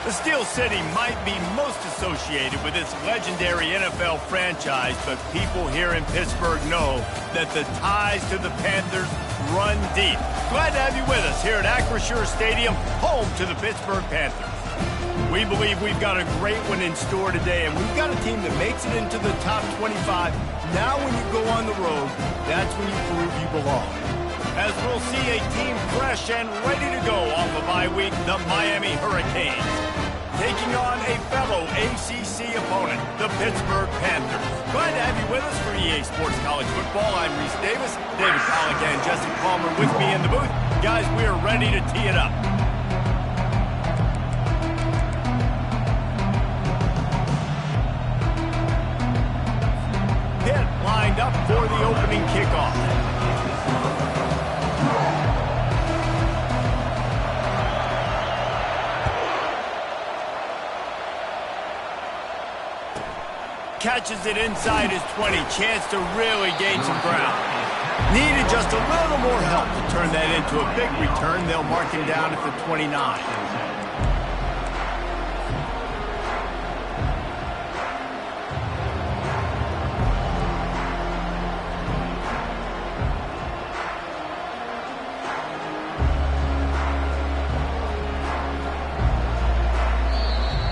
The Steel City might be most associated with its legendary NFL franchise, but people here in Pittsburgh know that the ties to the Panthers run deep. Glad to have you with us here at Acrisure Stadium, home to the Pittsburgh Panthers. We believe we've got a great one in store today, and we've got a team that makes it into the top 25. Now when you go on the road, that's when you prove you belong. As we'll see a team fresh and ready to go off of bye week, the Miami Hurricanes, taking on a fellow ACC opponent, the Pittsburgh Panthers. Glad to have you with us for EA Sports College Football. I'm Reese Davis, David Pollack and Jesse Palmer with me in the booth. Guys, we are ready to tee it up. Pitt lined up for the opening kickoff. Catches it inside his 20. Chance to really gain some ground. Needed just a little more help to turn that into a big return. They'll mark him down at the 29.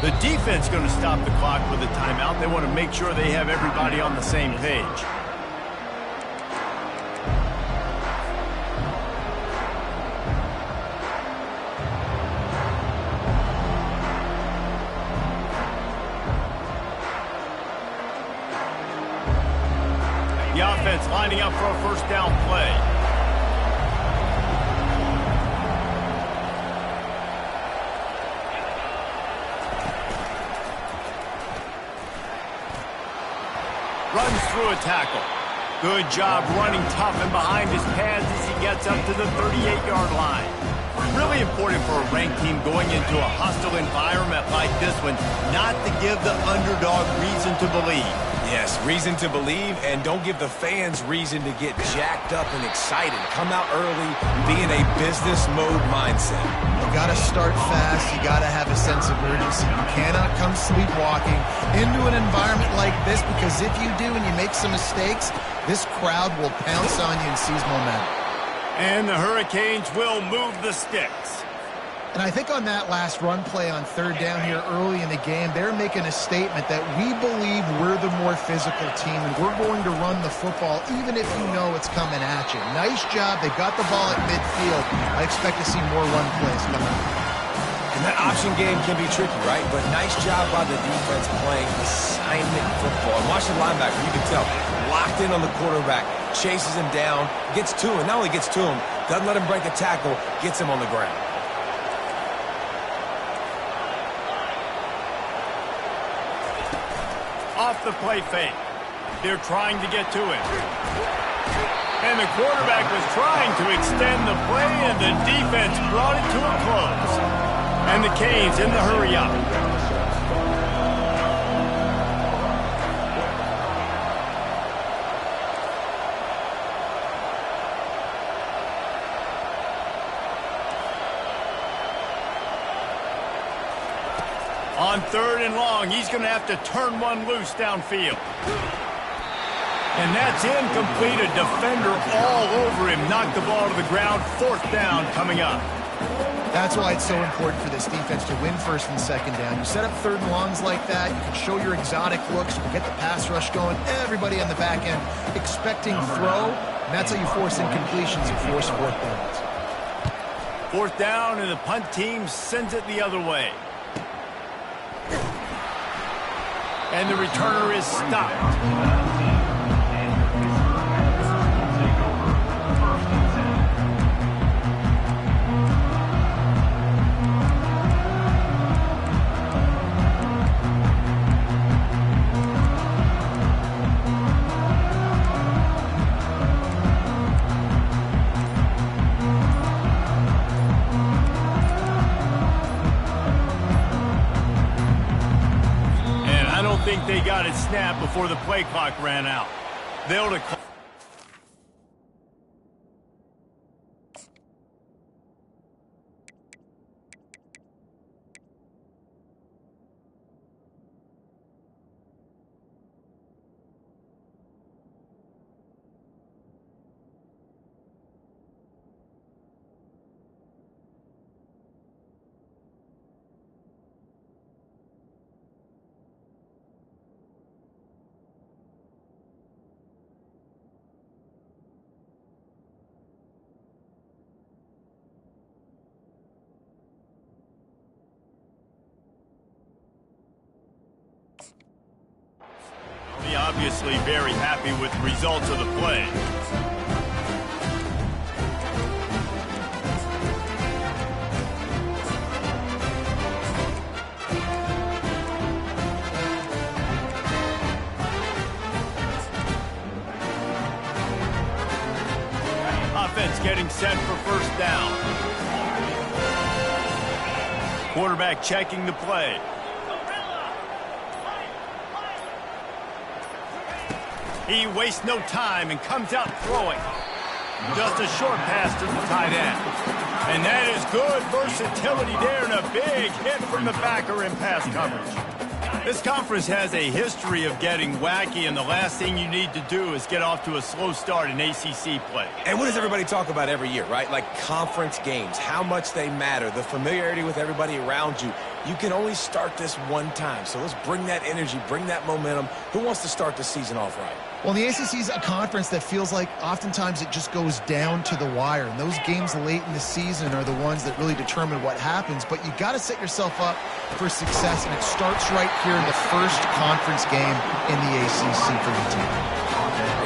The defense going to stop the clock with a timeout. They want to make sure they have everybody on the same page. The offense lining up for a first down play. Runs through a tackle. Good job running tough and behind his pads as he gets up to the 38-yard line. Really important for a ranked team going into a hostile environment like this one, not to give the underdog reason to believe. Yes, reason to believe, and don't give the fans reason to get jacked up and excited. Come out early, be in a business mode mindset. You gotta start fast, you gotta have a sense of urgency. You cannot come sleepwalking into an environment like this, because if you do and you make some mistakes, this crowd will pounce on you and seize momentum. And the Hurricanes will move the sticks. And I think on that last run play on third down here early in the game, they're making a statement that we believe we're the more physical team and we're going to run the football even if you know it's coming at you. Nice job. They got the ball at midfield. I expect to see more run plays coming up. And that option game can be tricky, right? But nice job by the defense playing assignment football. And watch the linebacker, you can tell, locked in on the quarterback, chases him down, gets to him, not only gets to him, doesn't let him break a tackle, gets him on the ground. Off the play fake. They're trying to get to him. And the quarterback was trying to extend the play, and the defense brought it to a close. And the Canes in the hurry up. On third and long, he's going to have to turn one loose downfield. And that's incomplete. A defender all over him. Knocked the ball to the ground. Fourth down coming up. That's why it's so important for this defense to win first and second down. You set up third and longs like that, you can show your exotic looks, you can get the pass rush going, everybody on the back end expecting throw, and that's how you force incompletions and force fourth downs. Fourth down, and the punt team sends it the other way. And the returner is stopped. They got it snapped before the play clock ran out. They'll declare. obviously very happy with the results of the play. Offense getting set for first down. Quarterback checking the play. He wastes no time and comes out throwing. Just a short pass to the tight end. And that is good versatility there and a big hit from the backer in pass coverage. This conference has a history of getting wacky, and the last thing you need to do is get off to a slow start in ACC play. And what does everybody talk about every year, right? Like conference games, how much they matter, the familiarity with everybody around you. You can only start this one time, so let's bring that energy, bring that momentum. Who wants to start the season off right? Well, the ACC is a conference that feels like oftentimes it just goes down to the wire. And those games late in the season are the ones that really determine what happens. But you got to set yourself up for success, and it starts right here in the first conference game in the ACC for the team.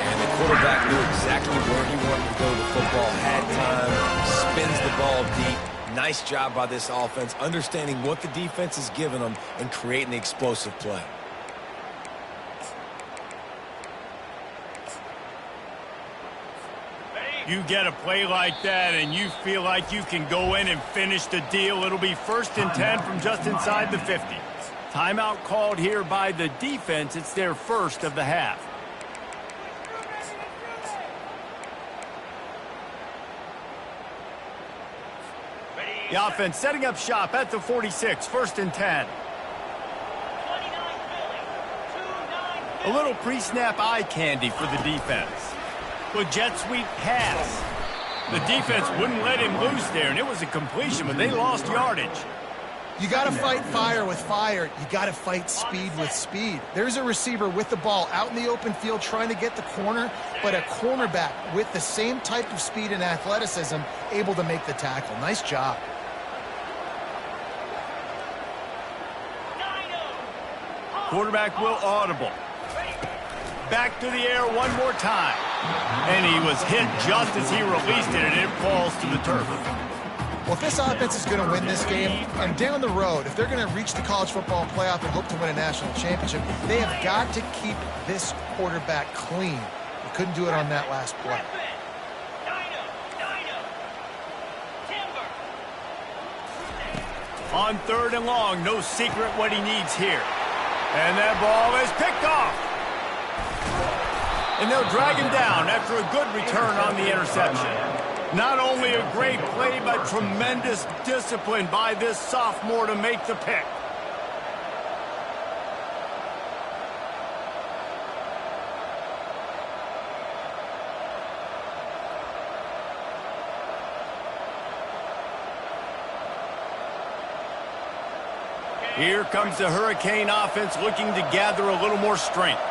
And the quarterback knew exactly where he wanted to go with the football, had time, spins the ball deep. Nice job by this offense, understanding what the defense is giving them and creating the explosive play. You get a play like that and you feel like you can go in and finish the deal. It'll be 1st and 10 from just inside the 50. Timeout called here by the defense. It's their first of the half. The offense setting up shop at the 46, 1st and 10. A little pre-snap eye candy for the defense. With jet sweep pass. The defense wouldn't let him loose there, and it was a completion, but they lost yardage. You got to fight fire with fire. You got to fight speed with speed. There's a receiver with the ball out in the open field trying to get the corner, but a cornerback with the same type of speed and athleticism able to make the tackle. Nice job. Quarterback will audible. Back to the air one more time. And he was hit just as he released it, and it falls to the turf. Well, if this offense is going to win this game, and down the road, if they're going to reach the college football playoff and hope to win a national championship, they have got to keep this quarterback clean. They couldn't do it on that last play. On 3rd and long, no secret what he needs here. And that ball is picked off. And they'll drag him down after a good return on the interception. Not only a great play, but tremendous discipline by this sophomore to make the pick. Here comes the Hurricane offense looking to gather a little more strength.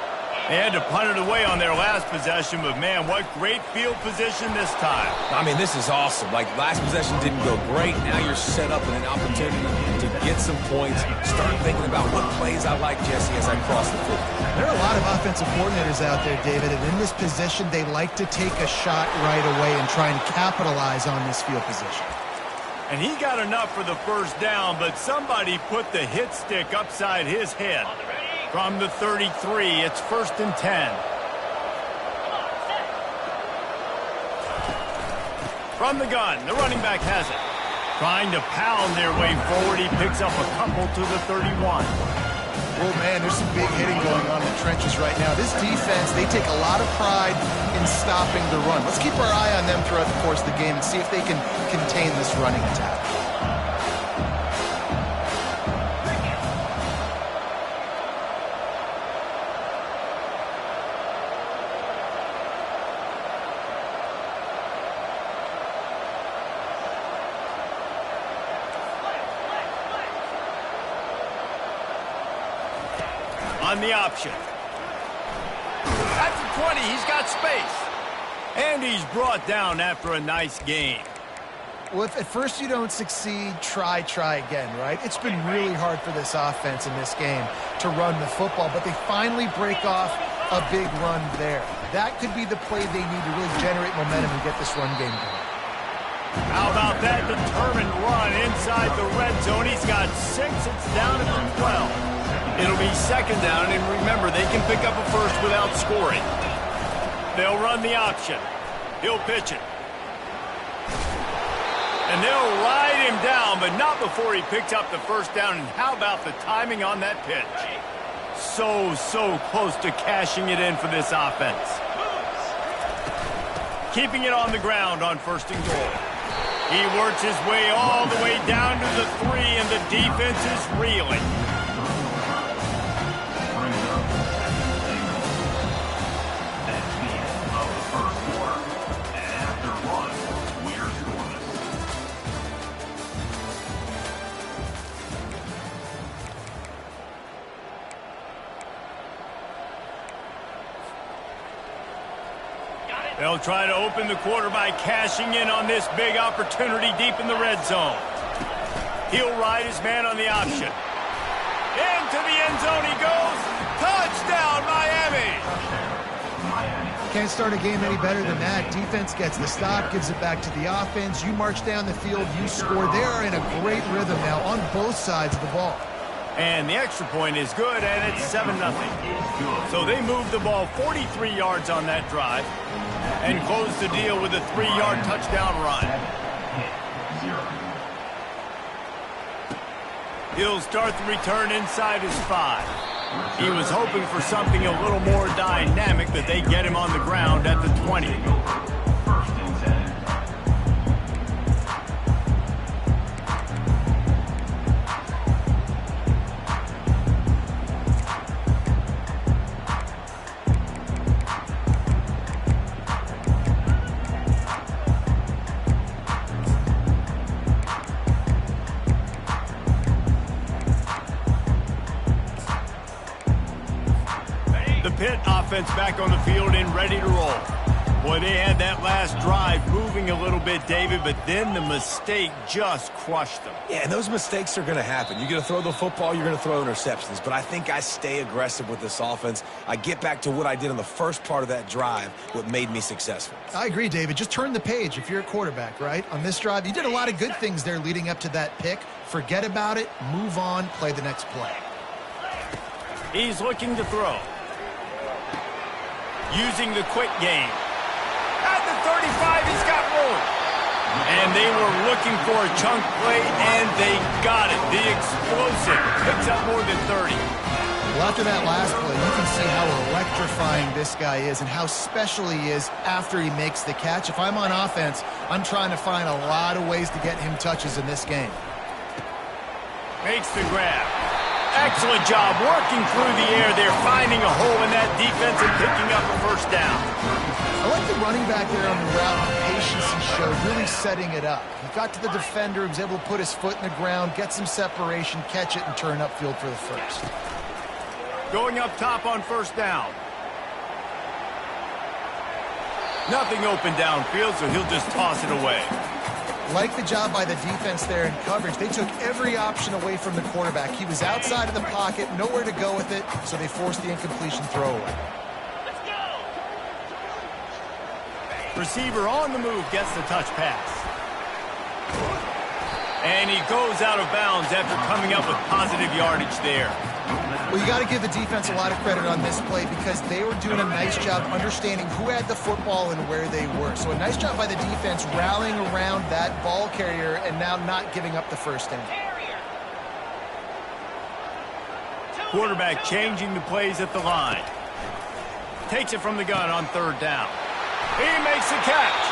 They had to punt it away on their last possession, but man, what great field position this time. I mean, this is awesome. Like, last possession didn't go great. Now you're set up with an opportunity to get some points. Start thinking about what plays I like, Jesse, as I cross the field. There are a lot of offensive coordinators out there, David, and in this position, they like to take a shot right away and try and capitalize on this field position. And he got enough for the first down, but somebody put the hit stick upside his head. From the 33, it's 1st and 10. From the gun, the running back has it. Trying to pound their way forward, he picks up a couple to the 31. Oh, man, there's some big hitting going on in the trenches right now. This defense, they take a lot of pride in stopping the run. Let's keep our eye on them throughout the course of the game and see if they can contain this running attack. On the option. At the 20, he's got space. And he's brought down after a nice game. Well, if at first you don't succeed, try again, right? It's been really hard for this offense in this game to run the football, but they finally break off a big run there. That could be the play they need to really generate momentum and get this run game going. How about that determined run inside the red zone? He's got 6. It's down to 12. It'll be second down, and remember, they can pick up a first without scoring. They'll run the option. He'll pitch it. And they'll ride him down, but not before he picks up the first down. And how about the timing on that pitch? So close to cashing it in for this offense. Keeping it on the ground on first and goal. He works his way all the way down to the 3, and the defense is reeling. They'll try to open the quarter by cashing in on this big opportunity deep in the red zone. He'll ride his man on the option. Into the end zone he goes. Touchdown, Miami! Can't start a game any better than that. Defense gets the stop, gives it back to the offense. You march down the field, you score. They are in a great rhythm now on both sides of the ball. And the extra point is good, and it's 7-0. So they move the ball 43 yards on that drive and close the deal with a 3-yard touchdown run. He'll start the return inside his 5. He was hoping for something a little more dynamic, but they get him on the ground at the 20. Offense back on the field and ready to roll. Boy, they had that last drive moving a little bit, David, but then the mistake just crushed them. Yeah, and those mistakes are going to happen. You're going to throw the football, you're going to throw interceptions, but I think I stay aggressive with this offense. I get back to what I did in the first part of that drive, what made me successful. I agree, David. Just turn the page if you're a quarterback, right? On this drive, you did a lot of good things there leading up to that pick. Forget about it, move on, play the next play. He's looking to throw. Using the quick game. At the 35, he's got room. And they were looking for a chunk play, and they got it. The explosive picks up more than 30. Well, after that last play, you can see how electrifying this guy is and how special he is after he makes the catch. If I'm on offense, I'm trying to find a lot of ways to get him touches in this game. Makes the grab. Excellent job working through the air there, finding a hole in that defense and picking up a first down. I like the running back there on the route, the patience he showed, really setting it up. He got to the defender, he was able to put his foot in the ground, get some separation, catch it, and turn upfield for the first. Going up top on first down. Nothing open downfield, so he'll just toss it away. Like the job by the defense there in coverage. They took every option away from the quarterback. He was outside of the pocket, nowhere to go with it, so they forced the incompletion throwaway. Let's go! Receiver on the move gets the touch pass. And he goes out of bounds after coming up with positive yardage there. Well, you got to give the defense a lot of credit on this play because they were doing a nice job understanding who had the football and where they were. So a nice job by the defense rallying around that ball carrier and now not giving up the first down. Quarterback changing the plays at the line. Takes it from the gun on third down. He makes the catch.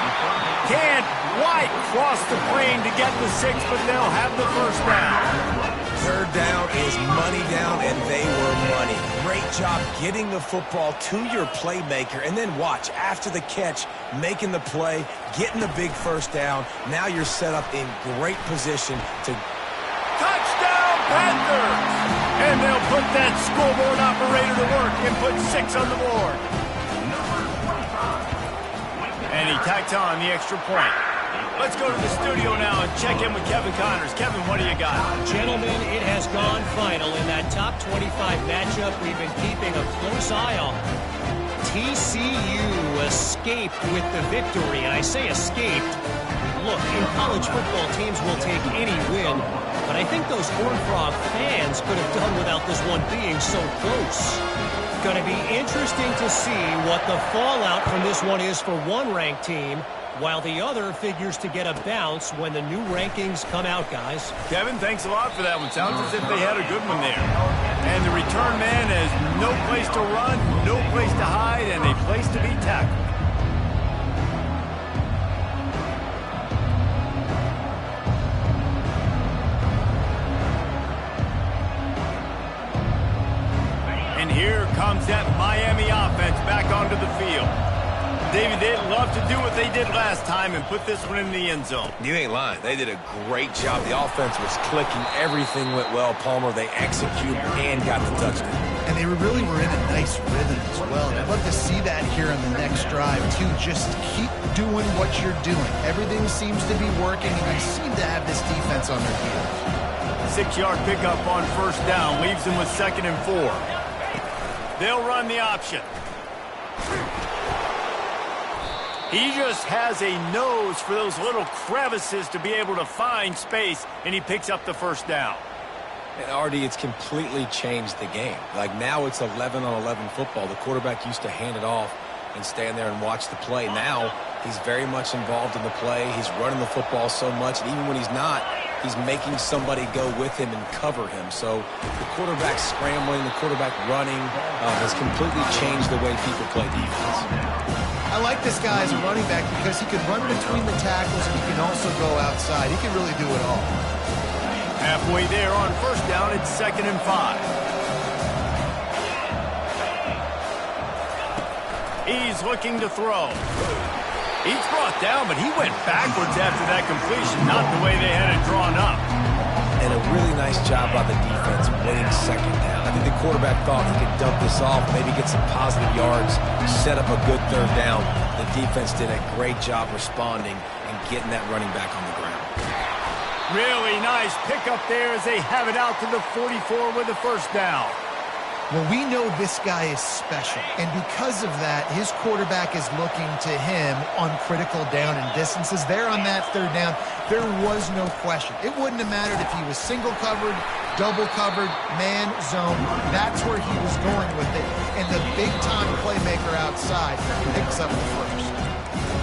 Can't quite cross the plane to get the 6, but they'll have the first down. Third down is money down, and they were money. Great job getting the football to your playmaker, and then watch, after the catch, making the play, getting the big first down. Now you're set up in great position to... Touchdown, Panthers! And they'll put that scoreboard operator to work and put 6 on the board. And he tacks on the extra point. Let's go to the studio now and check in with Kevin Connors. Kevin, what do you got? Gentlemen, it has gone final in that top 25 matchup we've been keeping a close eye on. TCU escaped with the victory, and I say escaped. Look, in college football, teams will take any win, but I think those Horned Frog fans could have done without this one being so close. Going to be interesting to see what the fallout from this one is for one ranked team, while the other figures to get a bounce when the new rankings come out, guys. Kevin, thanks a lot for that one. Sounds as if they had a good one there. And the return man has no place to run, no place to hide, and a place to be tackled. And here comes that Miami offense back onto the field. David, they'd love to do what they did last time and put this one in the end zone. You ain't lying. They did a great job. The offense was clicking. Everything went well. Palmer, they executed and got the touchdown. And they really were in a nice rhythm as well. And I'd love to see that here on the next drive, too. Just keep doing what you're doing. Everything seems to be working, and you seem to have this defense on their heels. 6-yard pickup on first down leaves them with 2nd and 4. They'll run the option. He just has a nose for those little crevices to be able to find space, and he picks up the first down. And Artie, it's completely changed the game. Like now it's 11-on-11 football. The quarterback used to hand it off and stand there and watch the play. Now he's very much involved in the play. He's running the football so much, and even when he's not, he's making somebody go with him and cover him. So the quarterback scrambling, the quarterback running has completely changed the way people play defense. I like this guy as a running back because he can run between the tackles and he can also go outside. He can really do it all. Halfway there on first down, it's 2nd and 5. He's looking to throw. He's brought down, but he went backwards after that completion, not the way they had it drawn up. And a really nice job by the defense winning 2nd down. I think the quarterback thought he could dump this off, maybe get some positive yards, set up a good 3rd down. The defense did a great job responding and getting that running back on the ground. Really nice pickup there as they have it out to the 44 with the first down. Well, we know this guy is special, and because of that, his quarterback is looking to him on critical down and distances. There on that 3rd down, there was no question. It wouldn't have mattered if he was single covered, double covered, man, zone. That's where he was going with it, and the big-time playmaker outside picks up the first.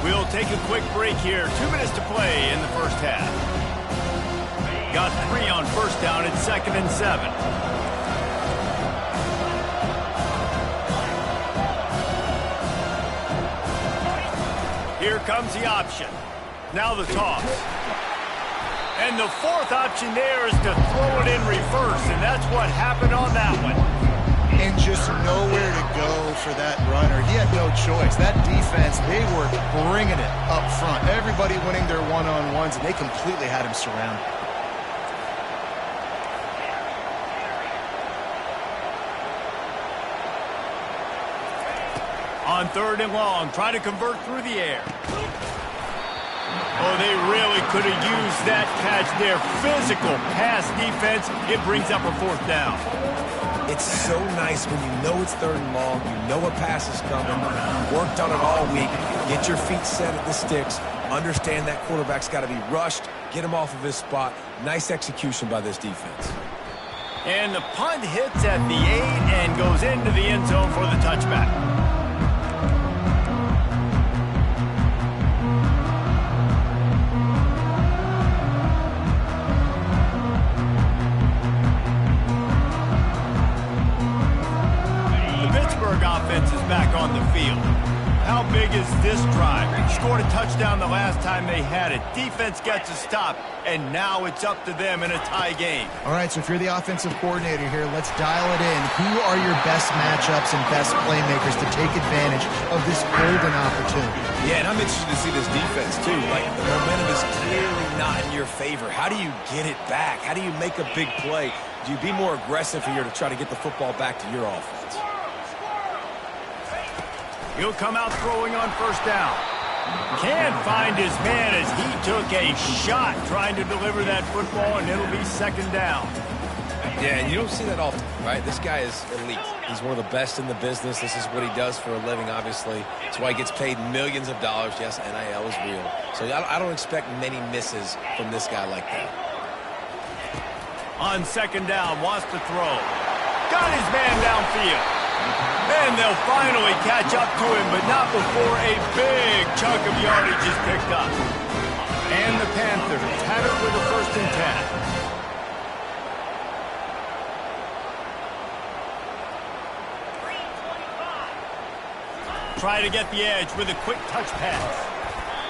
We'll take a quick break here. 2 minutes to play in the first half. Got 3 on first down. It's 2nd and 7. Here comes the option. Now the toss. And the 4th option there is to throw it in reverse, and that's what happened on that one. And just nowhere to go for that runner. He had no choice. That defense, they were bringing it up front. Everybody winning their one-on-ones, and they completely had him surrounded. On 3rd and long, trying to convert through the air. Oh, they really could have used that catch there. Physical pass defense. It brings up a 4th down. It's so nice when you know it's 3rd and long, you know a pass is coming, you worked on it all week, get your feet set at the sticks, understand that quarterback's got to be rushed, get him off of his spot. Nice execution by this defense. And the punt hits at the 8 and goes into the end zone for the touchback. Offense is back on the field. How big is this drive? Scored a touchdown the last time they had it. Defense gets a stop, and now it's up to them in a tie game. All right, so if you're the offensive coordinator here, let's dial it in. Who are your best matchups and best playmakers to take advantage of this golden opportunity? Yeah, and I'm interested to see this defense, too. Like, the momentum is clearly not in your favor. How do you get it back? How do you make a big play? Do you be more aggressive here to try to get the football back to your offense? He'll come out throwing on first down. Can't find his man as he took a shot trying to deliver that football, and it'll be 2nd down. Yeah, and you don't see that often, right? This guy is elite. He's one of the best in the business. This is what he does for a living, obviously. That's why he gets paid millions of dollars. Yes, NIL is real. So I don't expect many misses from this guy like that. On second down, wants to throw. Got his man downfield. And they'll finally catch up to him, but not before a big chunk of yardage is picked up. And the Panthers have it with a 1st and 10. Try to get the edge with a quick touch pass.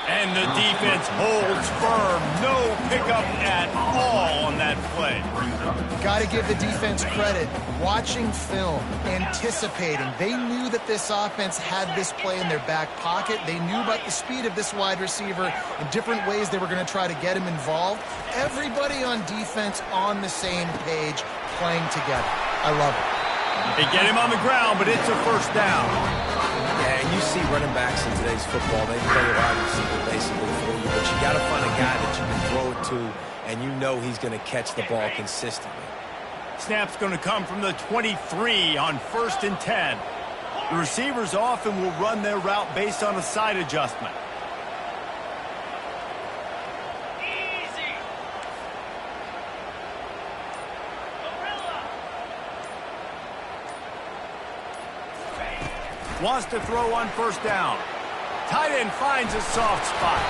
And the defense holds firm. No pickup at all on that play. Got to give the defense credit. Watching film, anticipating. They knew that this offense had this play in their back pocket. They knew about the speed of this wide receiver in different ways they were going to try to get him involved. Everybody on defense on the same page, playing together. I love it. They get him on the ground, but it's a 1st down. Yeah, and you see running backs in today's football, they play a wide receiver basically for you, but you got to find a guy that you can throw it to, and you know he's going to catch the ball consistently. Snap's going to come from the 23 on 1st and 10. The receivers often will run their route based on a side adjustment. Wants to throw on 1st down. Tight end finds a soft spot.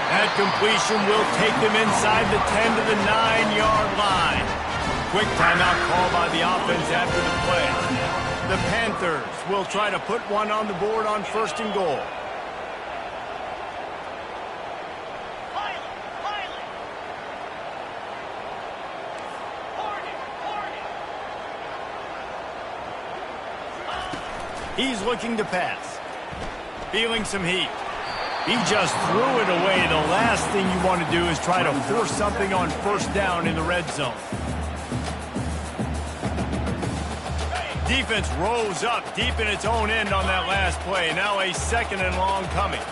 That completion will take them inside the 10 to the 9-yard line. Quick timeout call by the offense after the play. The Panthers will try to put one on the board on 1st and goal. He's looking to pass. Feeling some heat. He just threw it away. The last thing you want to do is try to force something on 1st down in the red zone. Defense rose up deep in its own end on that last play. Now a 2nd and long coming.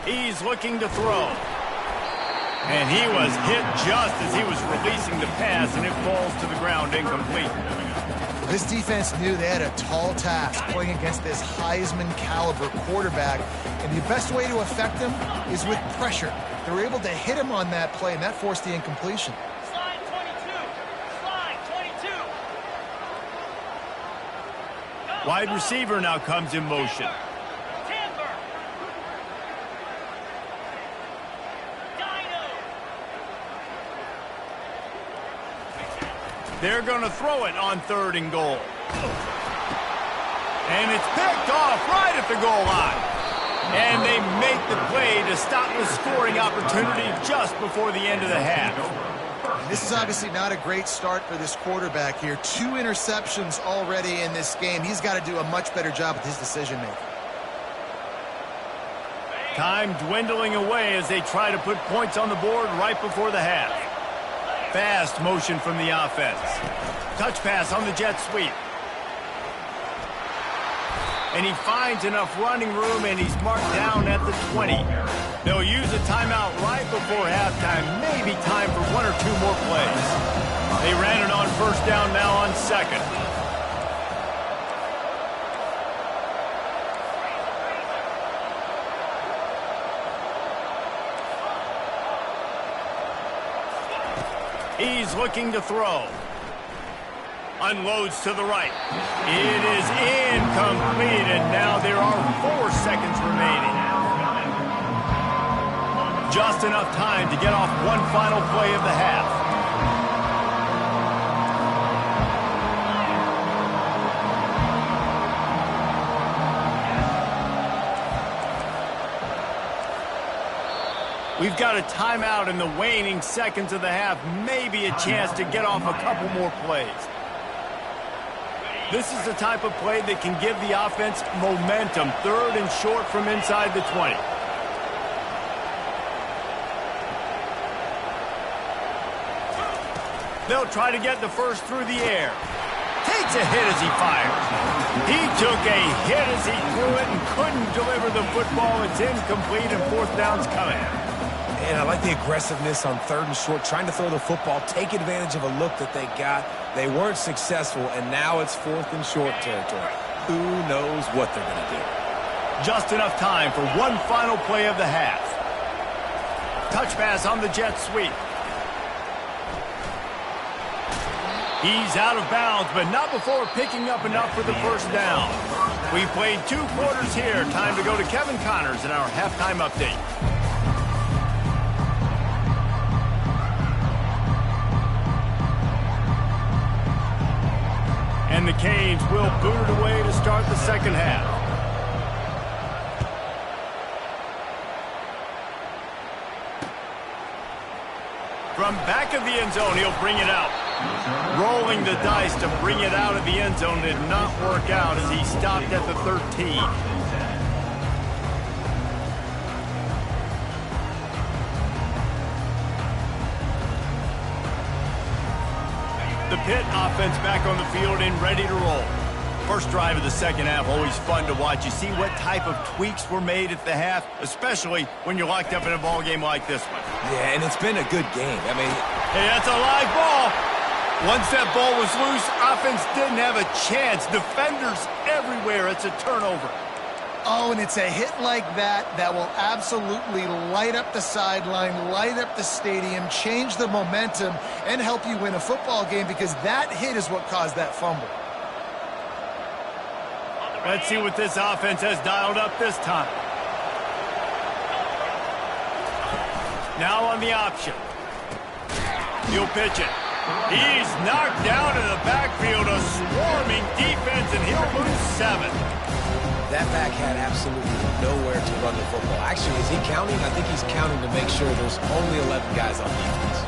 He's looking to throw. And he was hit just as he was releasing the pass, and it falls to the ground incomplete. This defense knew they had a tall task playing against this Heisman caliber quarterback, and the best way to affect him is with pressure. They were able to hit him on that play, and that forced the incompletion. Slide 22. Slide 22. Wide receiver now comes in motion. They're going to throw it on 3rd and goal. And it's picked off right at the goal line. And they make the play to stop the scoring opportunity just before the end of the half. This is obviously not a great start for this quarterback here. 2 interceptions already in this game. He's got to do a much better job with his decision-making. Time dwindling away as they try to put points on the board right before the half. Fast motion from the offense. Touch pass on the jet sweep. And he finds enough running room, and he's marked down at the 20. They'll use a timeout right before halftime. Maybe time for 1 or 2 more plays. They ran it on 1st down, now on 2nd. He's looking to throw. Unloads to the right. It is incomplete, and now there are 4 seconds remaining. Just enough time to get off one final play of the half. We've got a timeout in the waning seconds of the half. Maybe a chance to get off a couple more plays. This is the type of play that can give the offense momentum. 3rd and short from inside the 20. They'll try to get the first through the air. Takes a hit as he fires. He took a hit as he threw it and couldn't deliver the football. It's incomplete and fourth down's coming. And I like the aggressiveness on 3rd and short, trying to throw the football, take advantage of a look that they got. They weren't successful, and now it's 4th and short territory. Who knows what they're going to do? Just enough time for one final play of the half. Touch pass on the jet sweep. He's out of bounds, but not before picking up enough for the first down. We played 2 quarters here. Time to go to Kevin Connors in our halftime update. And the Canes will boot it away to start the second half. From back of the end zone, he'll bring it out. Rolling the dice to bring it out of the end zone did not work out as he stopped at the 13. The Pitt offense back on the field and ready to roll. First drive of the second half, always fun to watch. You see what type of tweaks were made at the half, especially when you're locked up in a ball game like this one. Yeah, and it's been a good game. I mean, hey, that's a live ball. Once that ball was loose, offense didn't have a chance. Defenders everywhere. It's a turnover. Oh, and it's a hit like that that will absolutely light up the sideline, light up the stadium, change the momentum, and help you win a football game because that hit is what caused that fumble. Let's see what this offense has dialed up this time. Now on the option. He'll pitch it. He's knocked down in the backfield, a swarming defense, and he'll lose 7. that back had absolutely nowhere to run the football. Actually, is he counting? I think he's counting to make sure there's only 11 guys on defense.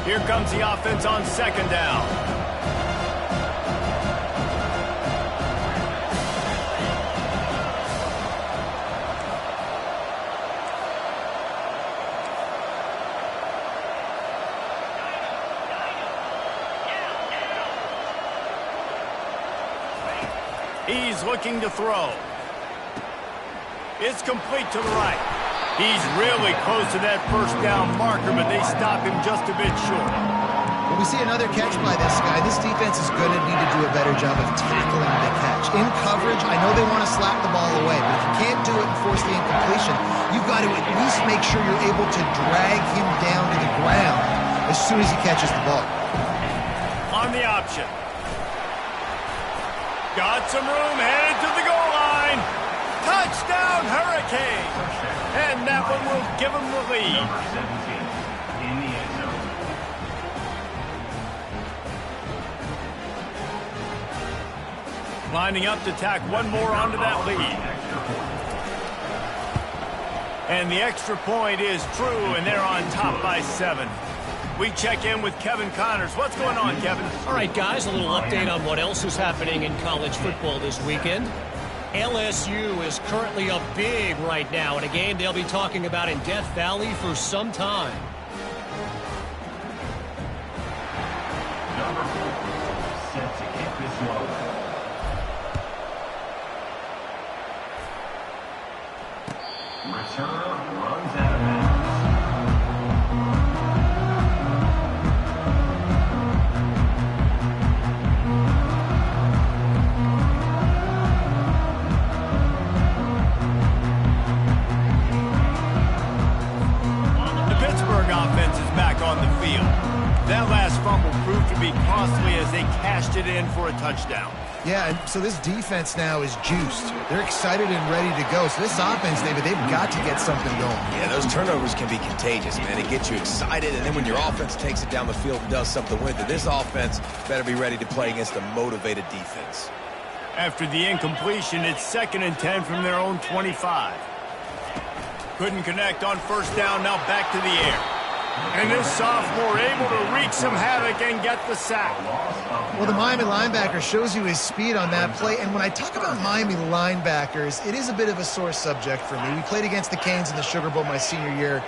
Here comes the offense on second down. He's looking to throw. It's complete to the right. He's really close to that first down marker, but they stop him just a bit short. When we see another catch by this guy, this defense is going to need to do a better job of tackling the catch. In coverage, I know they want to slap the ball away, but if you can't do it and force the incompletion, you've got to at least make sure you're able to drag him down to the ground as soon as he catches the ball. On the option. Got some room, headed to the goal line. Touchdown, Hurricane! And that one will give them the lead. In the end zone. Lining up to tack one more onto that lead. And the extra point is true, and they're on top by 7. We check in with Kevin Connors. What's going on, Kevin? All right, guys, a little update on what else is happening in college football this weekend. LSU is currently up big right now in a game they'll be talking about in Death Valley for some time. Number 4 set to kick this one. Return runs out of bounds. Offense is back on the field. That last fumble proved to be costly as they cashed it in for a touchdown. Yeah, and so this defense now is juiced. They're excited and ready to go. So this offense, David, they've got to get something going. Yeah, those turnovers can be contagious, man. It gets you excited, and then when your offense takes it down the field and does something with it, this offense better be ready to play against a motivated defense. After the incompletion, it's 2nd and 10 from their own 25. Couldn't connect on first down, now back to the air. And this sophomore able to wreak some havoc and get the sack. Well, the Miami linebacker shows you his speed on that play. And when I talk about Miami linebackers, it is a bit of a sore subject for me. We played against the Canes in the Sugar Bowl my senior year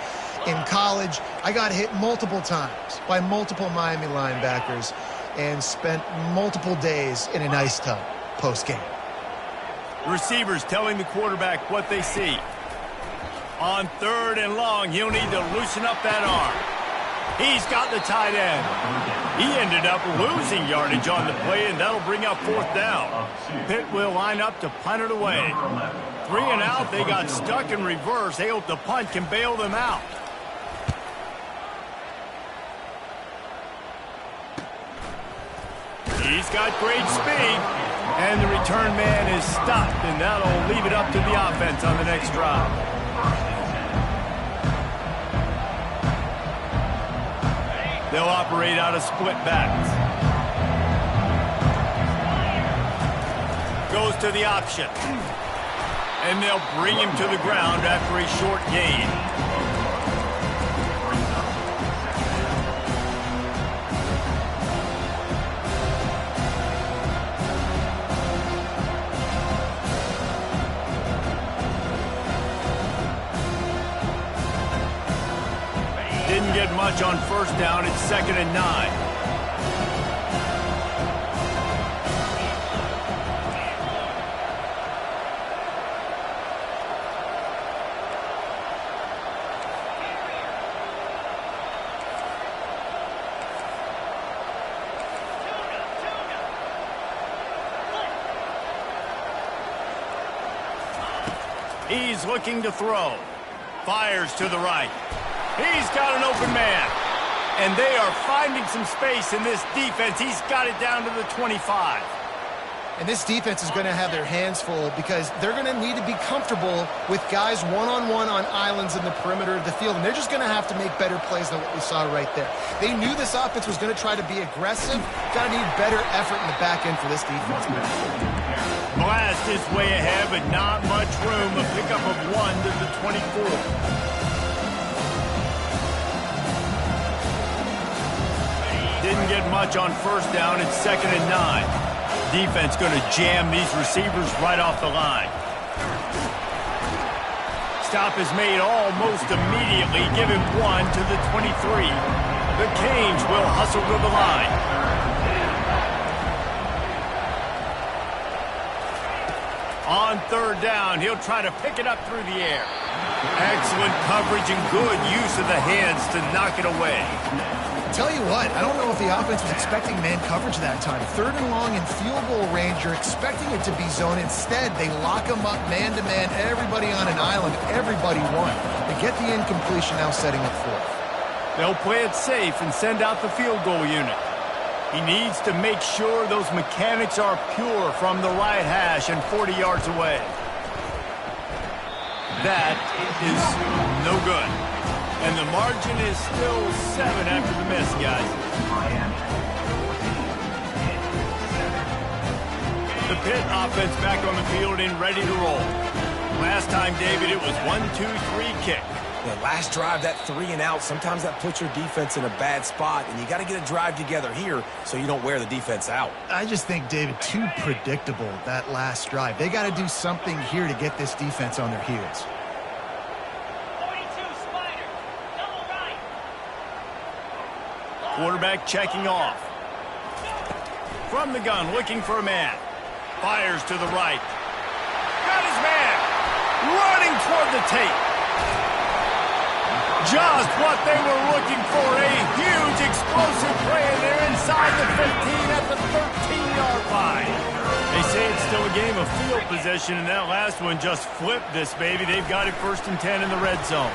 in college. I got hit multiple times by multiple Miami linebackers and spent multiple days in an ice tub post-game. Receivers telling the quarterback what they see. On 3rd and long, he'll need to loosen up that arm. He's got the tight end. He ended up losing yardage on the play, and that'll bring up 4th down. Pitt will line up to punt it away. 3 and out, they got stuck in reverse. They hope the punt can bail them out. He's got great speed, and the return man is stopped, and that'll leave it up to the offense on the next drive. They'll operate out of split backs. Goes to the option. And they'll bring him to the ground after a short gain. Didn't get much on 1st down. It's 2nd and 9. He's looking to throw. Fires to the right. He's got an open man. And they are finding some space in this defense. He's got it down to the 25. And this defense is going to have their hands full because they're going to need to be comfortable with guys one-on-one on islands in the perimeter of the field. And they're just going to have to make better plays than what we saw right there. They knew this offense was going to try to be aggressive. Got to need better effort in the back end for this defense. Blast is way ahead, but not much room. A pickup of 1 to the 24. Didn't get much on 1st down. It's 2nd and 9. Defense going to jam these receivers right off the line. Stop is made almost immediately. Give him 1 to the 23. The Canes will hustle to the line. On 3rd down, he'll try to pick it up through the air. Excellent coverage and good use of the hands to knock it away. Tell you what, I don't know if the offense was expecting man coverage that time. 3rd and long in field goal range, you're expecting it to be zone. Instead, they lock them up man-to-man, everybody on an island, everybody won. They get the incompletion, now setting it forth. They'll play it safe and send out the field goal unit. He needs to make sure those mechanics are pure from the right hash and 40 yards away. That is no good. And the margin is still 7 after the miss, guys. The Pitt offense back on the field and ready to roll. Last time, David, it was 1-2-3 kick. The last drive, that 3 and out, sometimes that puts your defense in a bad spot, and you got to get a drive together here so you don't wear the defense out. I just think, David, too predictable, that last drive. They got to do something here to get this defense on their heels. Quarterback checking off. From the gun, looking for a man. Fires to the right. Got his man. Running toward the tape. Just what they were looking for. A huge explosive play, and they're inside the 15 at the 13-yard line. They say it's still a game of field possession, and that last one just flipped this baby. They've got it 1st and 10 in the red zone.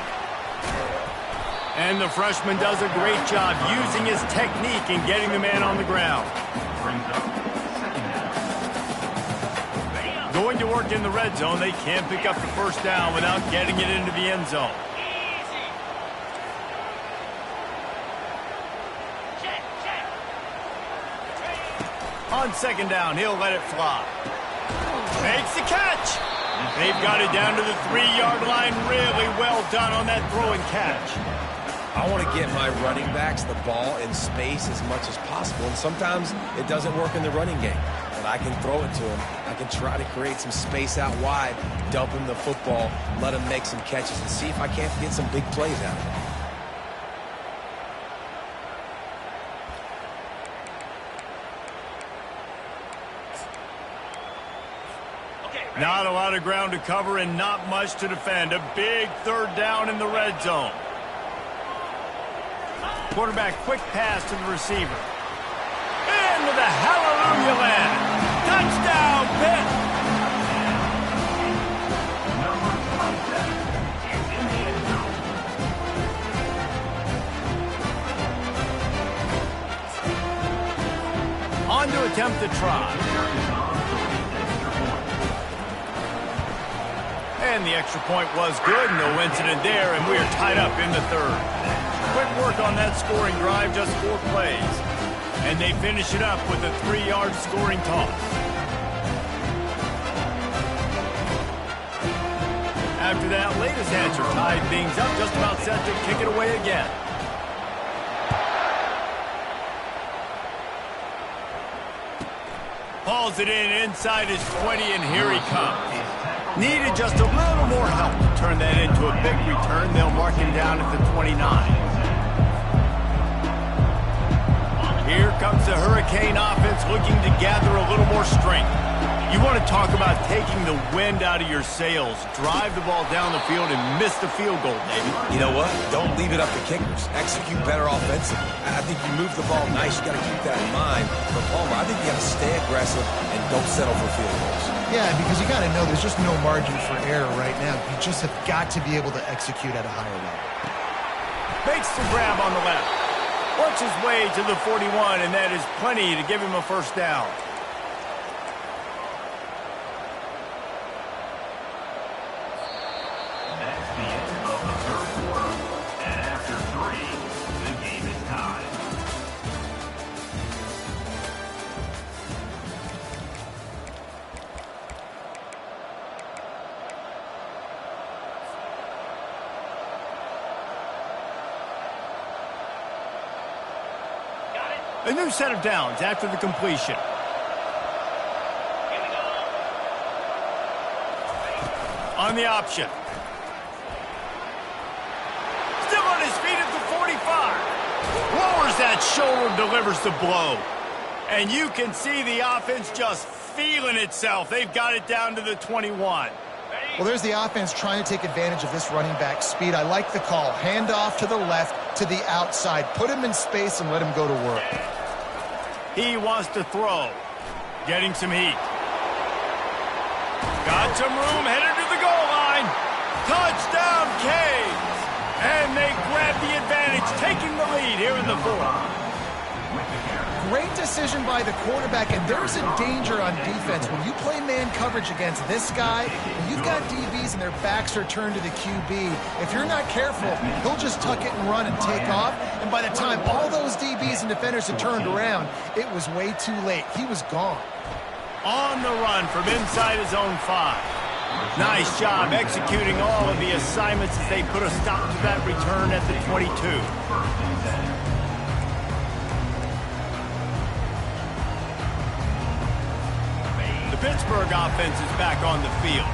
And the freshman does a great job using his technique and getting the man on the ground. Going to work in the red zone, they can't pick up the 1st down without getting it into the end zone. On 2nd down, he'll let it fly. Makes the catch. They've got it down to the 3-yard line. Really well done on that throw and catch. I want to get my running backs the ball in space as much as possible, and sometimes it doesn't work in the running game. But I can throw it to him. I can try to create some space out wide, dump him the football, let him make some catches, and see if I can't get some big plays out of him. Not a lot of ground to cover and not much to defend. A big third down in the red zone. Quarterback quick pass to the receiver. Into the hallelujah land. Touchdown, Pitt. On to attempt the try. And the extra point was good. No incident there, and we are tied up in the third. Quick work on that scoring drive, just 4 plays. And they finish it up with a 3-yard scoring toss. After that latest answer tied things up, just about set to kick it away again. Hauls it in inside his 20, and here he comes. Needed just a little more help to turn that into a big return. They'll mark him down at the 29. Here comes the Hurricane offense looking to gather a little more strength. You want to talk about taking the wind out of your sails. Drive the ball down the field and miss the field goal, David. You know what? Don't leave it up to kickers. Execute better offensively. I think you move the ball nice. You got to keep that in mind. But Palmer, I think you got to stay aggressive and don't settle for field goals. Yeah, because you got to know there's just no margin for error right now. You just have got to be able to execute at a higher level. Makes the grab on the left. Works his way to the 41, and that is plenty to give him a first down. That's the end of the third quarter. And after 3, the game is tied. A new set of downs after the completion. On the option. Still on his feet at the 45. Lowers that shoulder, delivers the blow. And you can see the offense just feeling itself. They've got it down to the 21. Well, there's the offense trying to take advantage of this running back speed. I like the call. Hand off to the left, to the outside. Put him in space and let him go to work. He wants to throw. Getting some heat. Got some room, headed to the goal line. Touchdown, Canes! And they grab the advantage, taking the lead here in the fourth. Great decision by the quarterback, and there's a danger on defense. When you play man coverage against this guy, and you've got DBs and their backs are turned to the QB, if you're not careful, he'll just tuck it and run and take off, and by the time all those DBs and defenders had turned around, it was way too late. He was gone. On the run from inside his own 5. Nice job executing all of the assignments as they put a stop to that return at the 22. Pittsburgh offense is back on the field.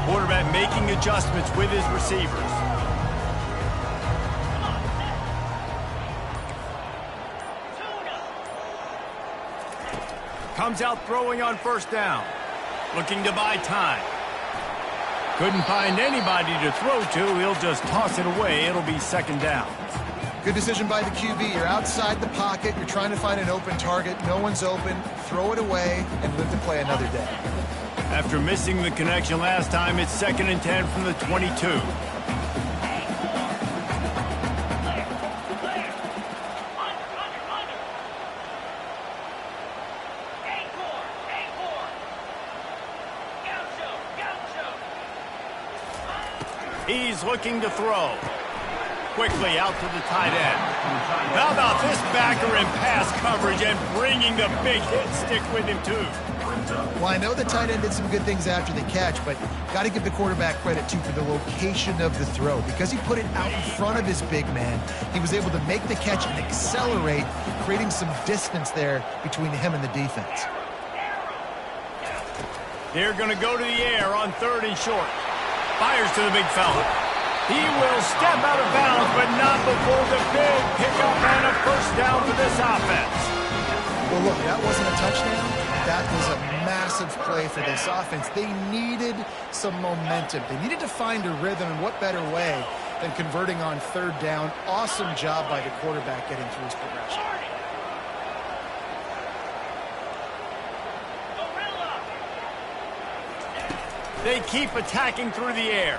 Quarterback making adjustments with his receivers. Comes out throwing on first down. Looking to buy time. Couldn't find anybody to throw to. He'll just toss it away. It'll be second down. Good decision by the QB. You're outside the pocket. You're trying to find an open target. No one's open. Throw it away and live to play another day. After missing the connection last time, it's 2nd and 10 from the 22. He's looking to throw. Quickly out to the tight end. How about this backer in pass coverage and bringing the big hit stick with him, too? Well, I know the tight end did some good things after the catch, but Got to give the quarterback credit, too, for the location of the throw. Because he put it out in front of his big man, he was able to make the catch and accelerate, creating some distance there between him and the defense. They're going to go to the air on 3rd and short. Fires to the big fella. He will step out of bounds, but not before the big pickup and a first down for this offense. Well, look, that wasn't a touchdown. That was a massive play for this offense. They needed some momentum. They needed to find a rhythm, and what better way than converting on 3rd down. Awesome job by the quarterback getting through his progression. They keep attacking through the air.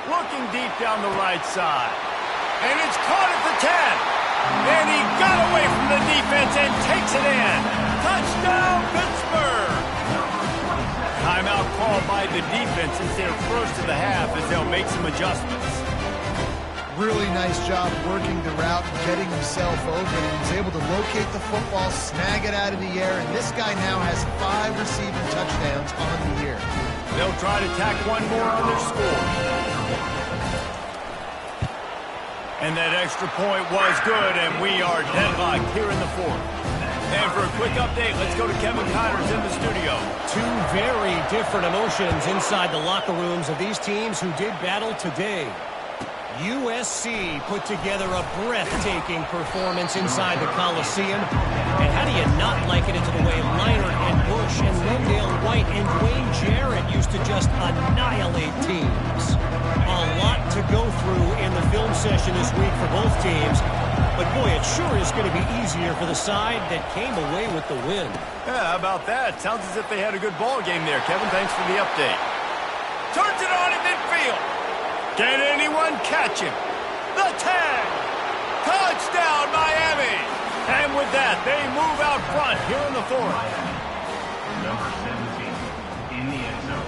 Looking deep down the right side. And it's caught at the 10. And he got away from the defense and takes it in. Touchdown, Pittsburgh! Timeout called by the defense since they're first of the half as they'll make some adjustments. Really nice job working the route and getting himself open. And he's able to locate the football, snag it out of the air, and this guy now has 5 receiving touchdowns on the year. They'll try to tack one more on their score. And that extra point was good, and we are deadlocked here in the 4th. And for a quick update, let's go to Kevin Connors in the studio. Two very different emotions inside the locker rooms of these teams who did battle today. USC put together a breathtaking performance inside the Coliseum. And how do you not liken it to the way Leinart and Bush and Lindale White and Dwayne Jarrett used to just annihilate teams? A lot to go through in the film session this week for both teams. But boy, it sure is going to be easier for the side that came away with the win. Yeah, how about that? Sounds as if they had a good ball game there, Kevin. Thanks for the update. Turns it on in midfield. Can anyone catch him? The 10. Touchdown, Miami. And with that, they move out front here in the 4th. Number 17 in the end zone.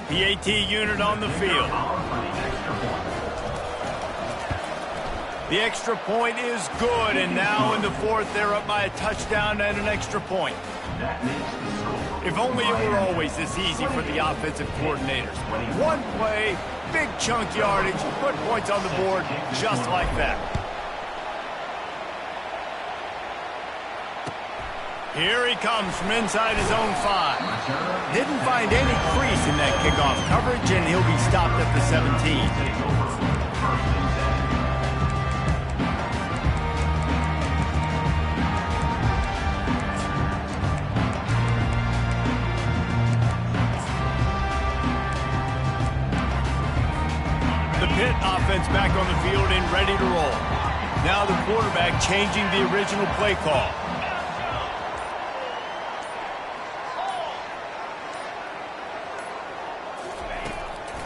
The AT unit on the field. The extra point is good, and now in the 4th, they're up by a touchdown and an extra point. If only it were always this easy for the offensive coordinators. One play, big chunk yardage, put points on the board just like that. Here he comes from inside his own 5. Didn't find any crease in that kickoff coverage, and he'll be stopped at the 17. Pitt offense back on the field and ready to roll. Now the quarterback changing the original play call.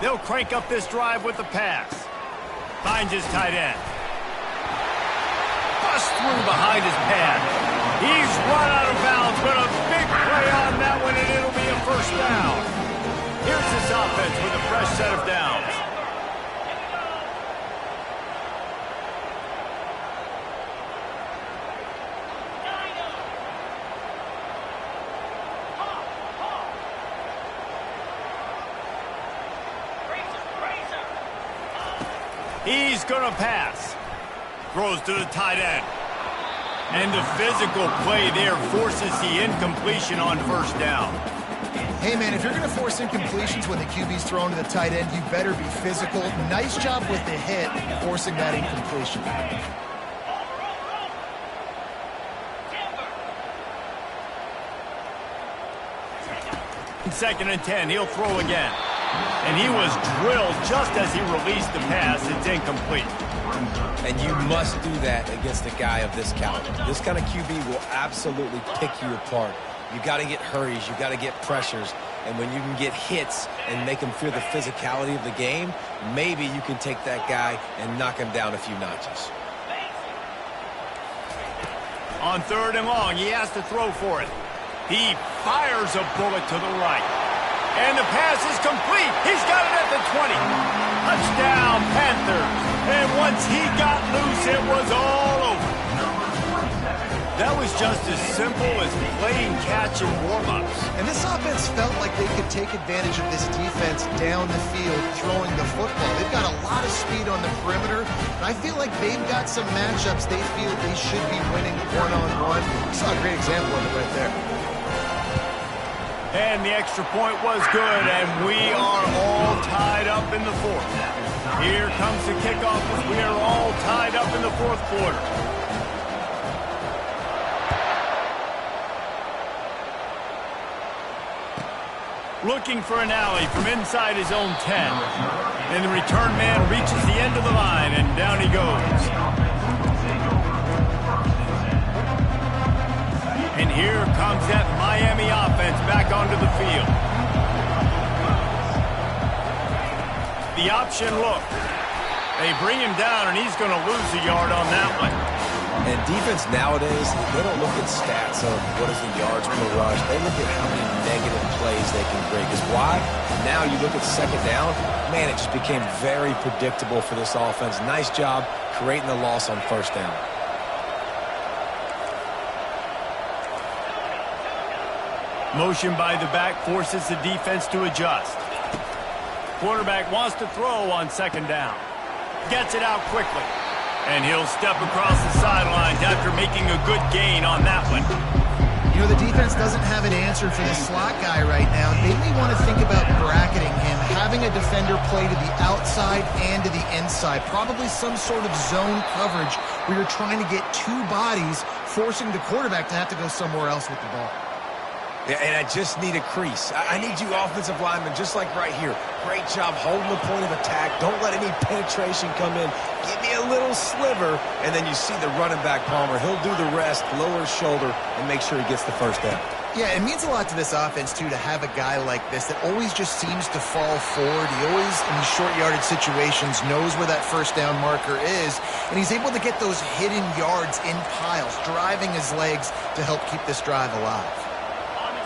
They'll crank up this drive with the pass. Finds his tight end. Bust through behind his pad. He's run out of bounds, but a big play on that one, and it'll be a first down. Here's this offense with a fresh set of downs. He's going to pass. Throws to the tight end. And the physical play there forces the incompletion on first down. Hey, man, if you're going to force incompletions when the QB's thrown to the tight end, you better be physical. Nice job with the hit, forcing that incompletion. Second and 10, he'll throw again. And he was drilled just as he released the pass. It's incomplete. And you must do that against a guy of this caliber. This kind of QB will absolutely pick you apart. You got to get hurries. You got to get pressures. And when you can get hits and make him feel the physicality of the game, maybe you can take that guy and knock him down a few notches. On 3rd and long, he has to throw for it. He fires a bullet to the right. And the pass is complete. He's got it at the 20. Touchdown, Panthers. And once he got loose, it was all over. That was just as simple as playing catch and warm-ups. And this offense felt like they could take advantage of this defense down the field, throwing the football. They've got a lot of speed on the perimeter, and I feel like they've got some matchups they feel they should be winning one-on-one. We saw a great example of it right there. And the extra point was good, and we are all tied up in the fourth. Here comes the kickoff as we are all tied up in the fourth quarter. Looking for an alley from inside his own 10. And the return man reaches the end of the line, and down he goes. And here comes that Miami offense back onto the field. The option look. They bring him down, and he's going to lose a yard on that one. And defense nowadays, they don't look at stats of what is the yards per rush. They look at how many negative plays they can create. Because why? Now you look at second down, man, it just became very predictable for this offense. Nice job creating the loss on first down. Motion by the back forces the defense to adjust. Quarterback wants to throw on second down. Gets it out quickly. And he'll step across the sidelines after making a good gain on that one. You know, the defense doesn't have an answer for this slot guy right now. They may want to think about bracketing him, having a defender play to the outside and to the inside. Probably some sort of zone coverage where you're trying to get two bodies, forcing the quarterback to have to go somewhere else with the ball. Yeah, and I just need a crease. I need you offensive linemen, just like right here. Great job holding the point of attack. Don't let any penetration come in. Give me a little sliver, and then you see the running back, Palmer. He'll do the rest, lower his shoulder, and make sure he gets the first down. Yeah, it means a lot to this offense, too, to have a guy like this that always just seems to fall forward. He always, in these short yardage situations, knows where that first down marker is, and he's able to get those hidden yards in piles, driving his legs to help keep this drive alive.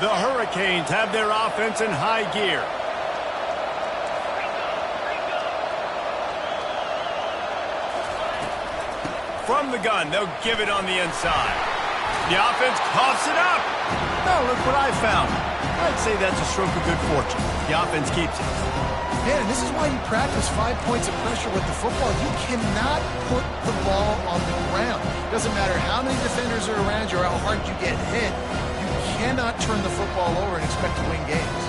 The Hurricanes have their offense in high gear. From the gun, they'll give it on the inside. The offense coughs it up. Oh, look what I found. I'd say that's a stroke of good fortune. The offense keeps it. Man, this is why you practice 5 points of pressure with the football. You cannot put the ball on the ground. Doesn't matter how many defenders are around you or how hard you get hit. You cannot turn the football over and expect to win games.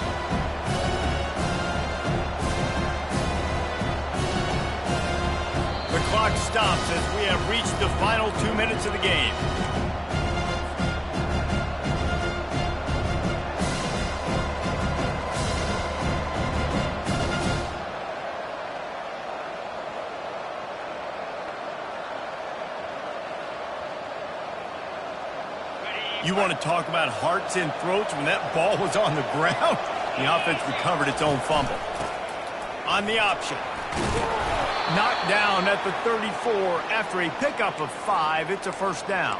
The clock stops as we have reached the final 2 minutes of the game. You want to talk about hearts and throats when that ball was on the ground? The offense recovered its own fumble. On the option. Knocked down at the 34 after a pickup of 5. It's a first down.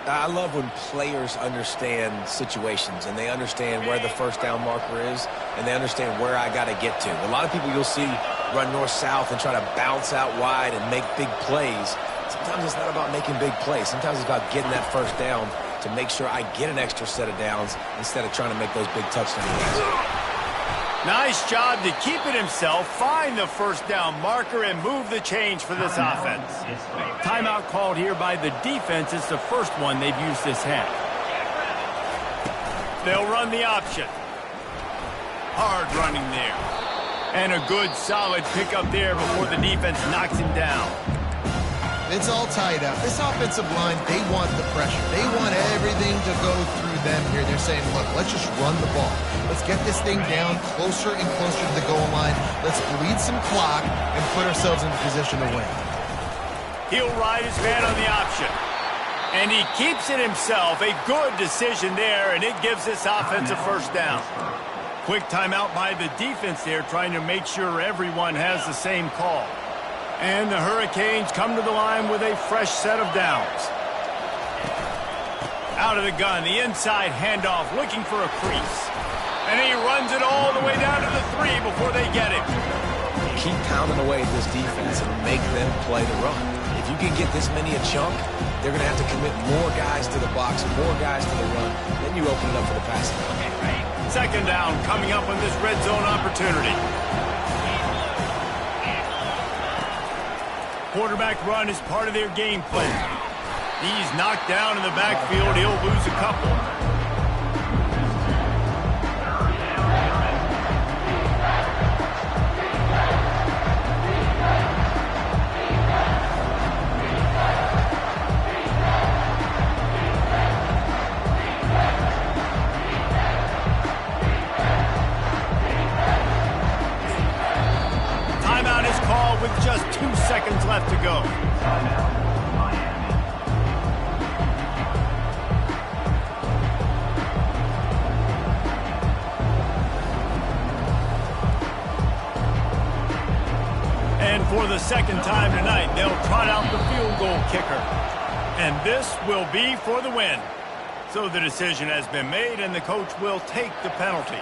I love when players understand situations and they understand where the first down marker is and they understand where I got to get to. A lot of people you'll see run north-south and try to bounce out wide and make big plays. Sometimes it's not about making big plays. Sometimes it's about getting that first down to make sure I get an extra set of downs instead of trying to make those big touchdown runs. Nice job to keep it himself, find the first down marker, and move the change for this offense. Timeout called here by the defense. It's the first one they've used this half. They'll run the option. Hard running there. And a good, solid pickup there before the defense knocks him down. It's all tied up. This offensive line, they want the pressure. They want everything to go through them here. They're saying, look, let's just run the ball. Let's get this thing down closer and closer to the goal line. Let's bleed some clock and put ourselves in a position to win. He'll ride his man on the option. And he keeps it himself. A good decision there, and it gives this offense a first down. Quick timeout by the defense there, trying to make sure everyone has the same call. And the Hurricanes come to the line with a fresh set of downs. Out of the gun, the inside handoff, looking for a crease. And he runs it all the way down to the 3 before they get him. Keep pounding away at this defense and make them play the run. If you can get this many a chunk, they're going to have to commit more guys to the box, more guys to the run. Then you open it up for the passing. Second down coming up on this red zone opportunity. Quarterback run is part of their game plan. He's knocked down in the backfield. He'll lose a couple. Timeout is called with just 2 seconds left to go. And for the second time tonight, they'll trot out the field goal kicker. And this will be for the win. So the decision has been made, and the coach will take the penalty.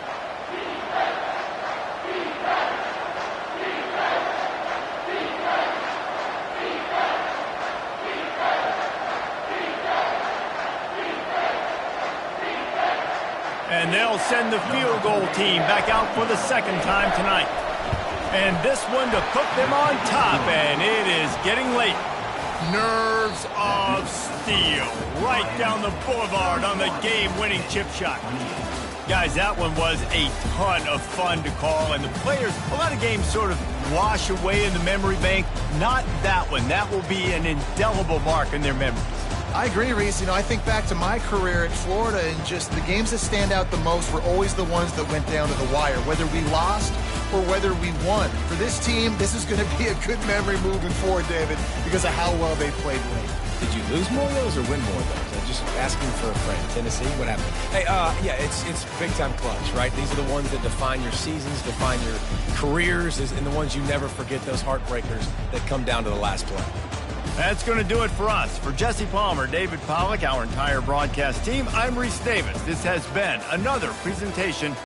And they'll send the field goal team back out for the second time tonight. And this one to put them on top, and it is getting late. Nerves of steel right down the boulevard on the game-winning chip shot. Guys, that one was a ton of fun to call, and the players, a lot of games sort of wash away in the memory bank. Not that one. That will be an indelible mark in their memories. I agree, Reese. You know, I think back to my career at Florida, and just the games that stand out the most were always the ones that went down to the wire, whether we lost or whether we won. For this team, this is going to be a good memory moving forward, David, because of how well they played late. Did you lose more of those or win more of those? I'm just asking for a friend. Tennessee, what happened? Hey, yeah, it's big-time clutch, right? These are the ones that define your seasons, define your careers, and the ones you never forget, those heartbreakers that come down to the last play. That's going to do it for us. For Jesse Palmer, David Pollack, our entire broadcast team, I'm Reese Davis. This has been another presentation